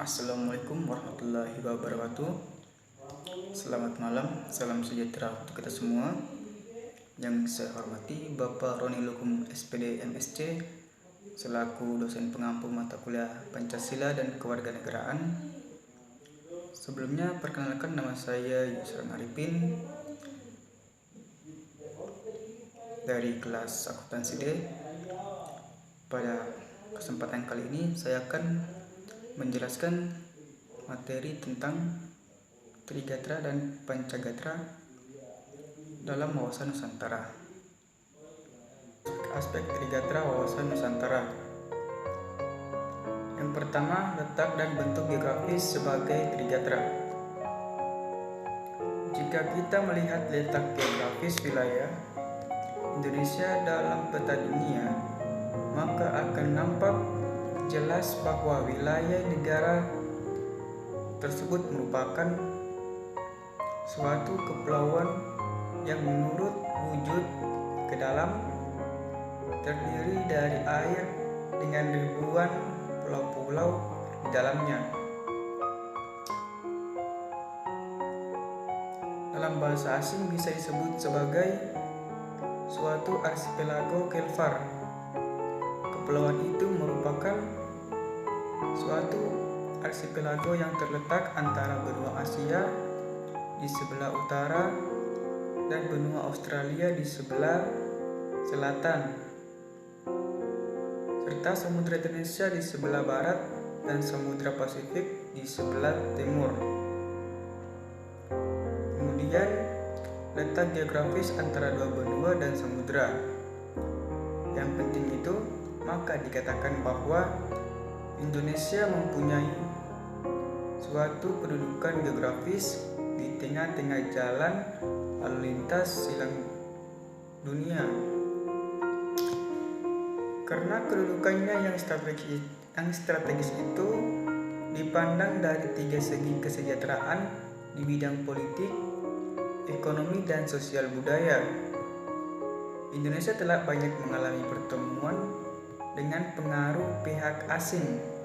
Assalamualaikum warahmatullahi wabarakatuh. Selamat malam, salam sejahtera untuk kita semua. Yang saya hormati Bapak Roni Lukum SPD MSc selaku dosen pengampu mata kuliah Pancasila dan Kewarganegaraan. Sebelumnya perkenalkan, nama saya Yusran Arifin dari kelas akuntansi D. Pada kesempatan kali ini saya akan menjelaskan materi tentang Trigatra dan Pancagatra dalam wawasan Nusantara. Aspek Trigatra wawasan Nusantara. Yang pertama, letak dan bentuk geografis sebagai Trigatra. Jika kita melihat letak geografis wilayah Indonesia dalam peta dunia, maka akan nampak jelas bahwa wilayah negara tersebut merupakan suatu kepulauan yang menurut wujud ke dalam terdiri dari air dengan ribuan pulau-pulau di dalamnya. Dalam bahasa asing bisa disebut sebagai suatu archipelago kelvar. Kepulauan itu merupakan suatu archipelago yang terletak antara benua Asia di sebelah utara dan benua Australia di sebelah selatan, serta Samudra Indonesia di sebelah barat dan Samudra Pasifik di sebelah timur. Kemudian, letak geografis antara dua benua dan samudra. Yang penting itu, maka dikatakan bahwa Indonesia mempunyai suatu kedudukan geografis di tengah-tengah jalan lalu lintas silang dunia. Karena kedudukannya yang strategis itu dipandang dari tiga segi kesejahteraan di bidang politik, ekonomi, dan sosial budaya. Indonesia telah banyak mengalami pertemuan dengan pengaruh pihak asing.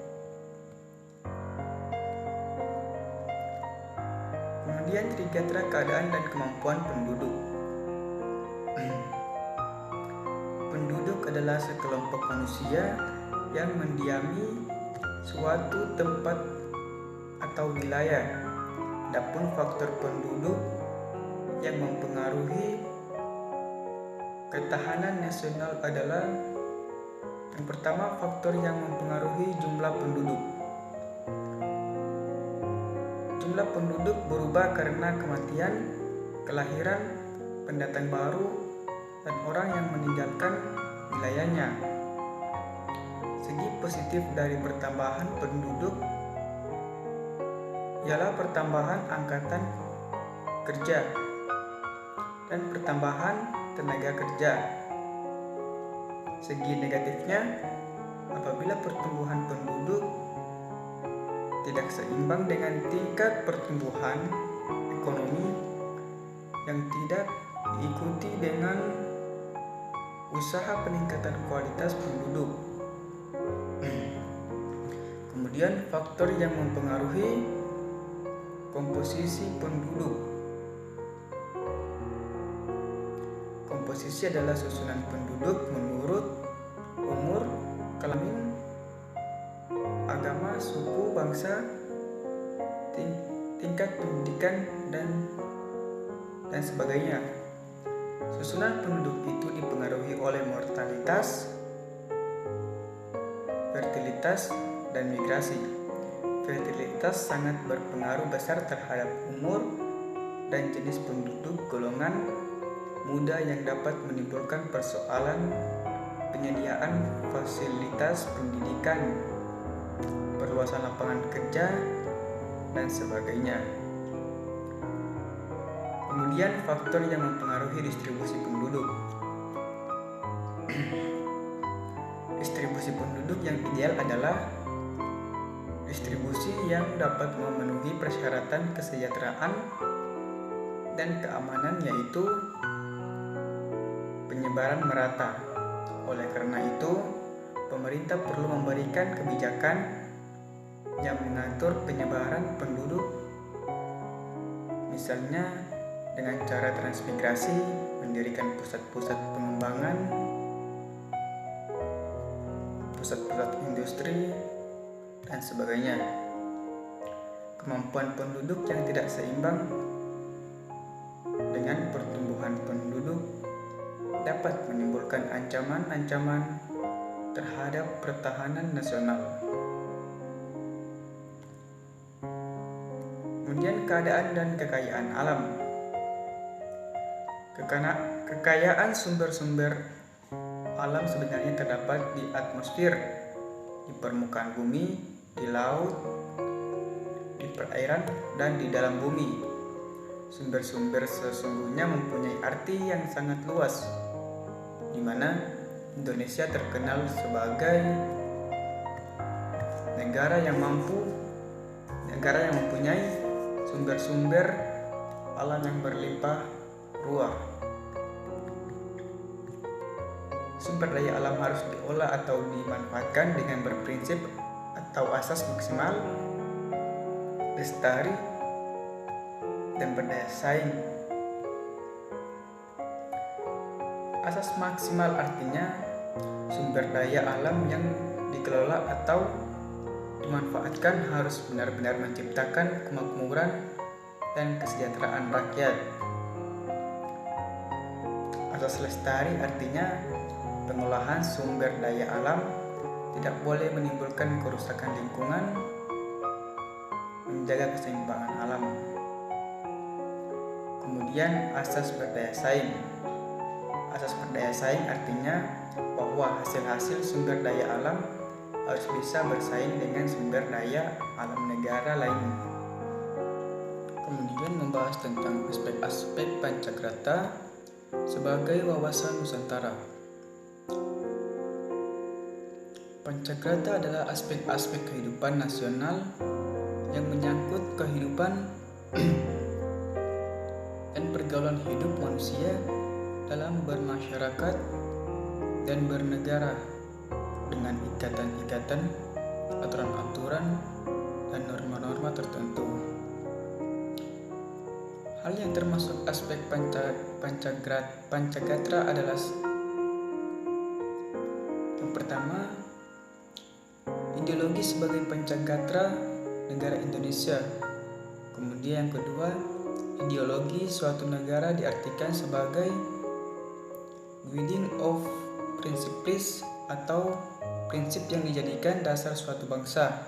Kemudian Trigatra keadaan dan kemampuan penduduk. Penduduk adalah sekelompok manusia yang mendiami suatu tempat atau wilayah. Adapun faktor penduduk yang mempengaruhi ketahanan nasional adalah: yang pertama, faktor yang mempengaruhi jumlah penduduk. Jumlah penduduk berubah karena kematian, kelahiran, pendatang baru, dan orang yang meninggalkan wilayahnya. Segi positif dari pertambahan penduduk ialah pertambahan angkatan kerja dan pertambahan tenaga kerja. Segi negatifnya, apabila pertumbuhan penduduk tidak seimbang dengan tingkat pertumbuhan ekonomi yang tidak diikuti dengan usaha peningkatan kualitas penduduk. Kemudian faktor yang mempengaruhi komposisi penduduk. Komposisi adalah susunan penduduk menurut umur, kelamin, agama, suku, bangsa, tingkat pendidikan, dan sebagainya. Susunan penduduk itu dipengaruhi oleh mortalitas, fertilitas, dan migrasi. Fertilitas sangat berpengaruh besar terhadap umur dan jenis penduduk golongan muda yang dapat menimbulkan persoalan penyediaan fasilitas pendidikan, perluasan lapangan kerja, dan sebagainya. Kemudian faktor yang mempengaruhi distribusi penduduk. Distribusi penduduk yang ideal adalah distribusi yang dapat memenuhi persyaratan kesejahteraan dan keamanan, yaitu penyebaran merata. Oleh karena itu, pemerintah perlu memberikan kebijakan yang mengatur penyebaran penduduk, misalnya dengan cara transmigrasi, mendirikan pusat-pusat pengembangan, pusat-pusat industri, dan sebagainya. Kemampuan penduduk yang tidak seimbang dengan pertumbuhan penduduk dapat menimbulkan ancaman-ancaman terhadap pertahanan nasional. Kemudian keadaan dan kekayaan alam. Kekayaan sumber-sumber alam sebenarnya terdapat di atmosfer, di permukaan bumi, di laut, di perairan, dan di dalam bumi. Sumber-sumber sesungguhnya mempunyai arti yang sangat luas, di mana Indonesia terkenal sebagai negara yang mempunyai sumber-sumber alam yang berlimpah ruah. Sumber daya alam harus diolah atau dimanfaatkan dengan berprinsip atau asas maksimal, lestari, dan berdaya saing. Asas maksimal artinya sumber daya alam yang dikelola atau dimanfaatkan harus benar-benar menciptakan kemakmuran dan kesejahteraan rakyat. Asas lestari artinya pengolahan sumber daya alam tidak boleh menimbulkan kerusakan lingkungan, menjaga keseimbangan alam. Kemudian asas berdaya saing. Asas berdaya saing artinya bahwa hasil-hasil sumber daya alam harus bisa bersaing dengan sumber daya alam negara lain. Kemudian membahas tentang aspek-aspek Pancagrata sebagai wawasan Nusantara. Pancagrata adalah aspek-aspek kehidupan nasional yang menyangkut kehidupan dan pergaulan hidup manusia dalam bermasyarakat dan bernegara dengan ikatan-ikatan, aturan-aturan, dan norma-norma tertentu. Hal yang termasuk aspek Pancagrata adalah yang pertama, ideologi sebagai Pancagrata negara Indonesia. Kemudian yang kedua, ideologi suatu negara diartikan sebagai guiding of principles atau prinsip yang dijadikan dasar suatu bangsa.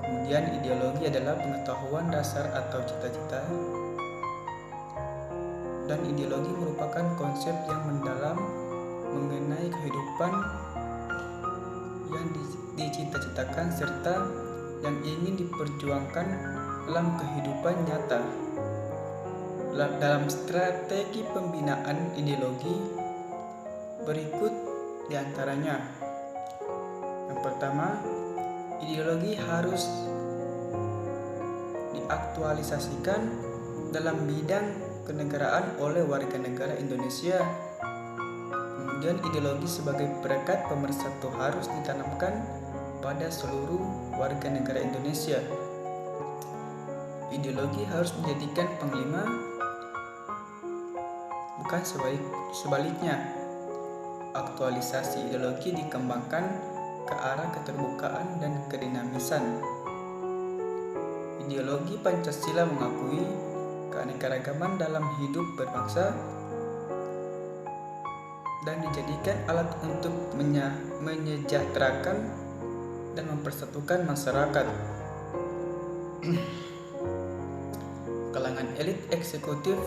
Kemudian ideologi adalah pengetahuan dasar atau cita-cita. Dan ideologi merupakan konsep yang mendalam mengenai kehidupan yang dicita-citakan serta yang ingin diperjuangkan dalam kehidupan nyata. Dalam strategi pembinaan ideologi berikut diantaranya. Yang pertama, ideologi harus diaktualisasikan dalam bidang kenegaraan oleh warga negara Indonesia. Kemudian ideologi sebagai perekat pemersatu harus ditanamkan pada seluruh warga negara Indonesia. Ideologi harus menjadikan panglima, bukan sebaliknya. Aktualisasi ideologi dikembangkan ke arah keterbukaan dan kedinamisan. Ideologi Pancasila mengakui keanekaragaman dalam hidup berbangsa dan dijadikan alat untuk menyejahterakan dan mempersatukan masyarakat. Kalangan elit eksekutif,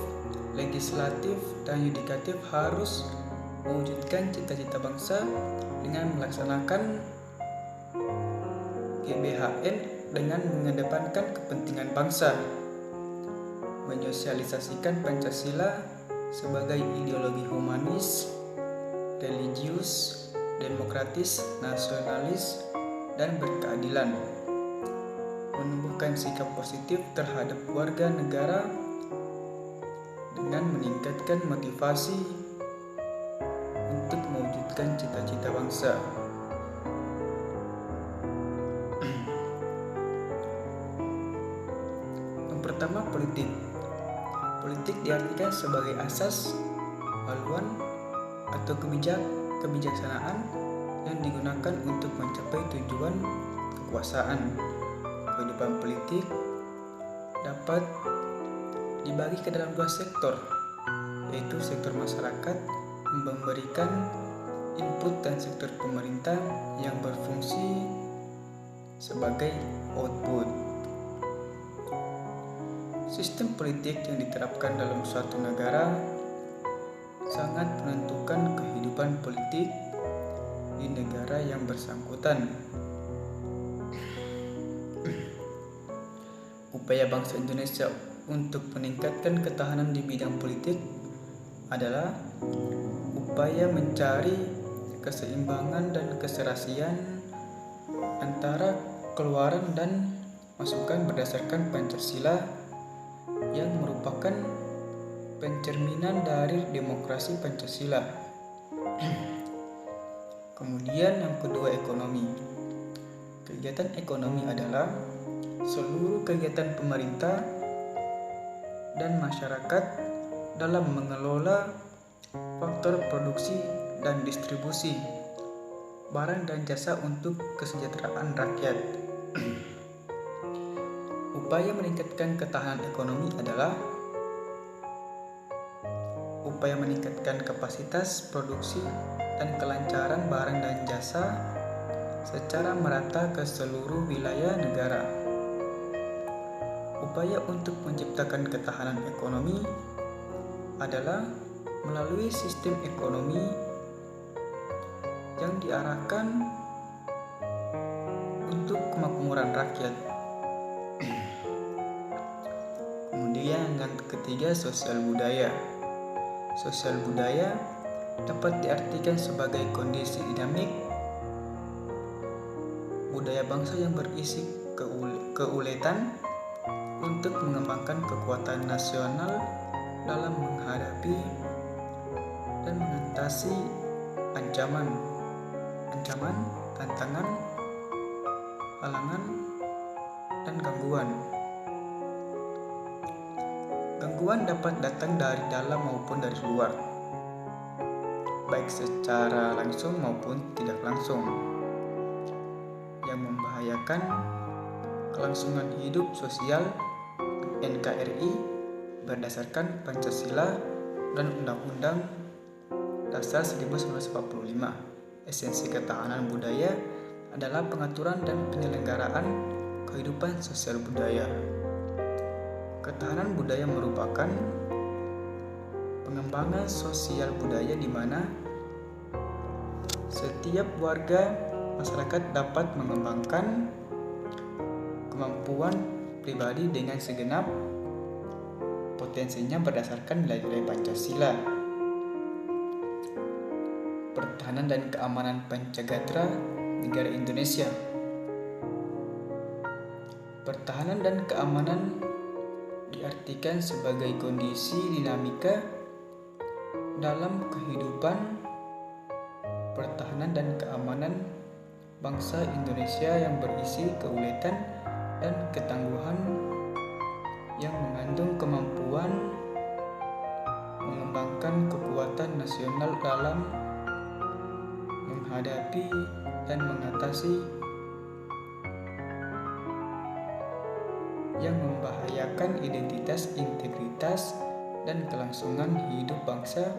legislatif, dan yudikatif harus mewujudkan cita-cita bangsa dengan melaksanakan GBHN dengan mengedepankan kepentingan bangsa, menyosialisasikan Pancasila sebagai ideologi humanis, religius, demokratis, nasionalis, dan berkeadilan, menumbuhkan sikap positif terhadap warga negara dengan meningkatkan motivasi untuk mewujudkan cita-cita bangsa. Pertama, politik. Politik diartikan sebagai asas, haluan, atau kebijaksanaan yang digunakan untuk mencapai tujuan kekuasaan. Kehidupan politik dapat dibagi ke dalam dua sektor, yaitu sektor masyarakat memberikan input dan sektor pemerintah yang berfungsi sebagai output. Sistem politik yang diterapkan dalam suatu negara sangat menentukan kehidupan politik di negara yang bersangkutan. Upaya bangsa Indonesia untuk meningkatkan ketahanan di bidang politik adalah upaya mencari keseimbangan dan keserasian antara keluaran dan masukan berdasarkan Pancasila yang merupakan pencerminan dari demokrasi Pancasila. Kemudian yang kedua, ekonomi. Kegiatan ekonomi adalah seluruh kegiatan pemerintah dan masyarakat dalam mengelola faktor produksi dan distribusi barang dan jasa untuk kesejahteraan rakyat. Upaya meningkatkan ketahanan ekonomi adalah upaya meningkatkan kapasitas produksi dan kelancaran barang dan jasa secara merata ke seluruh wilayah negara. Upaya untuk menciptakan ketahanan ekonomi adalah melalui sistem ekonomi yang diarahkan untuk kemakmuran rakyat. Kemudian yang ketiga, sosial budaya. Sosial budaya dapat diartikan sebagai kondisi dinamik budaya bangsa yang berisi keuletan untuk mengembangkan kekuatan nasional dalam menghadapi dan mengatasi ancaman, tantangan, halangan, dan gangguan. Gangguan dapat datang dari dalam maupun dari luar, baik secara langsung maupun tidak langsung, yang membahayakan kelangsungan hidup sosial NKRI berdasarkan Pancasila dan Undang-Undang Dasar 1945. Esensi ketahanan budaya adalah pengaturan dan penyelenggaraan kehidupan sosial budaya. Ketahanan budaya merupakan pengembangan sosial budaya di mana setiap warga masyarakat dapat mengembangkan kemampuan pribadi dengan segenap potensinya berdasarkan nilai-nilai Pancasila. Pertahanan dan keamanan Pancagatara negara Indonesia. Pertahanan dan keamanan diartikan sebagai kondisi dinamika dalam kehidupan pertahanan dan keamanan bangsa Indonesia yang berisi keuletan dan ketangguhan yang mengandung kemampuan mengembangkan kekuatan nasional dalam menghadapi dan mengatasi yang membahayakan identitas, integritas, dan kelangsungan hidup bangsa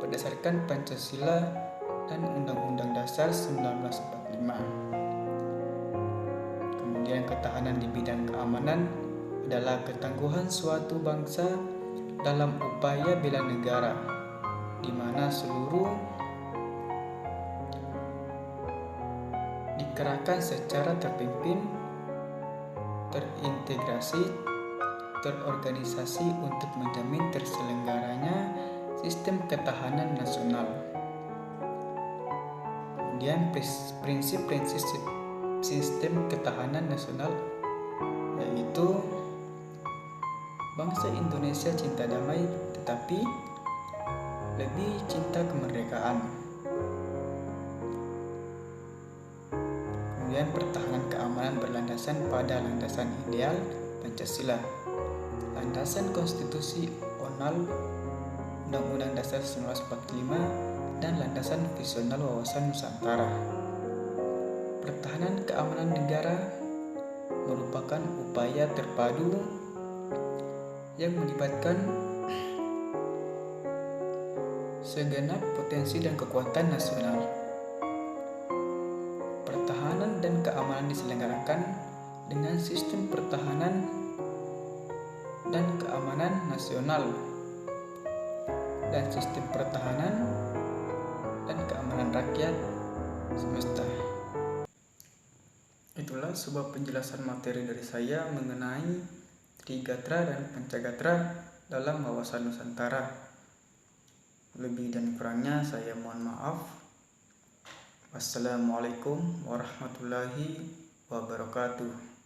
berdasarkan Pancasila dan Undang-Undang Dasar 1945. Kemudian ketahanan di bidang keamanan adalah ketangguhan suatu bangsa dalam upaya bela negara, di mana seluruh dikerahkan secara terpimpin, terintegrasi, terorganisasi untuk menjamin terselenggaranya sistem ketahanan nasional. Kemudian prinsip-prinsip sistem ketahanan nasional yaitu bangsa Indonesia cinta damai tetapi lebih cinta kemerdekaan. Kemudian pertahanan keamanan berlandasan pada landasan ideal Pancasila. landasan konstitusi ONAL Undang-Undang Dasar 1945 dan landasan visional wawasan Nusantara. Pertahanan keamanan negara merupakan upaya terpadu yang melibatkan segenap potensi dan kekuatan nasional. Pertahanan dan keamanan diselenggarakan dengan sistem pertahanan dan keamanan nasional dan sistem pertahanan dan keamanan rakyat semesta. Itulah sebuah penjelasan materi dari saya mengenai Trigatra dan Pancagatra dalam wawasan Nusantara. Lebih dan kurangnya saya mohon maaf. Wassalamualaikum warahmatullahi wabarakatuh.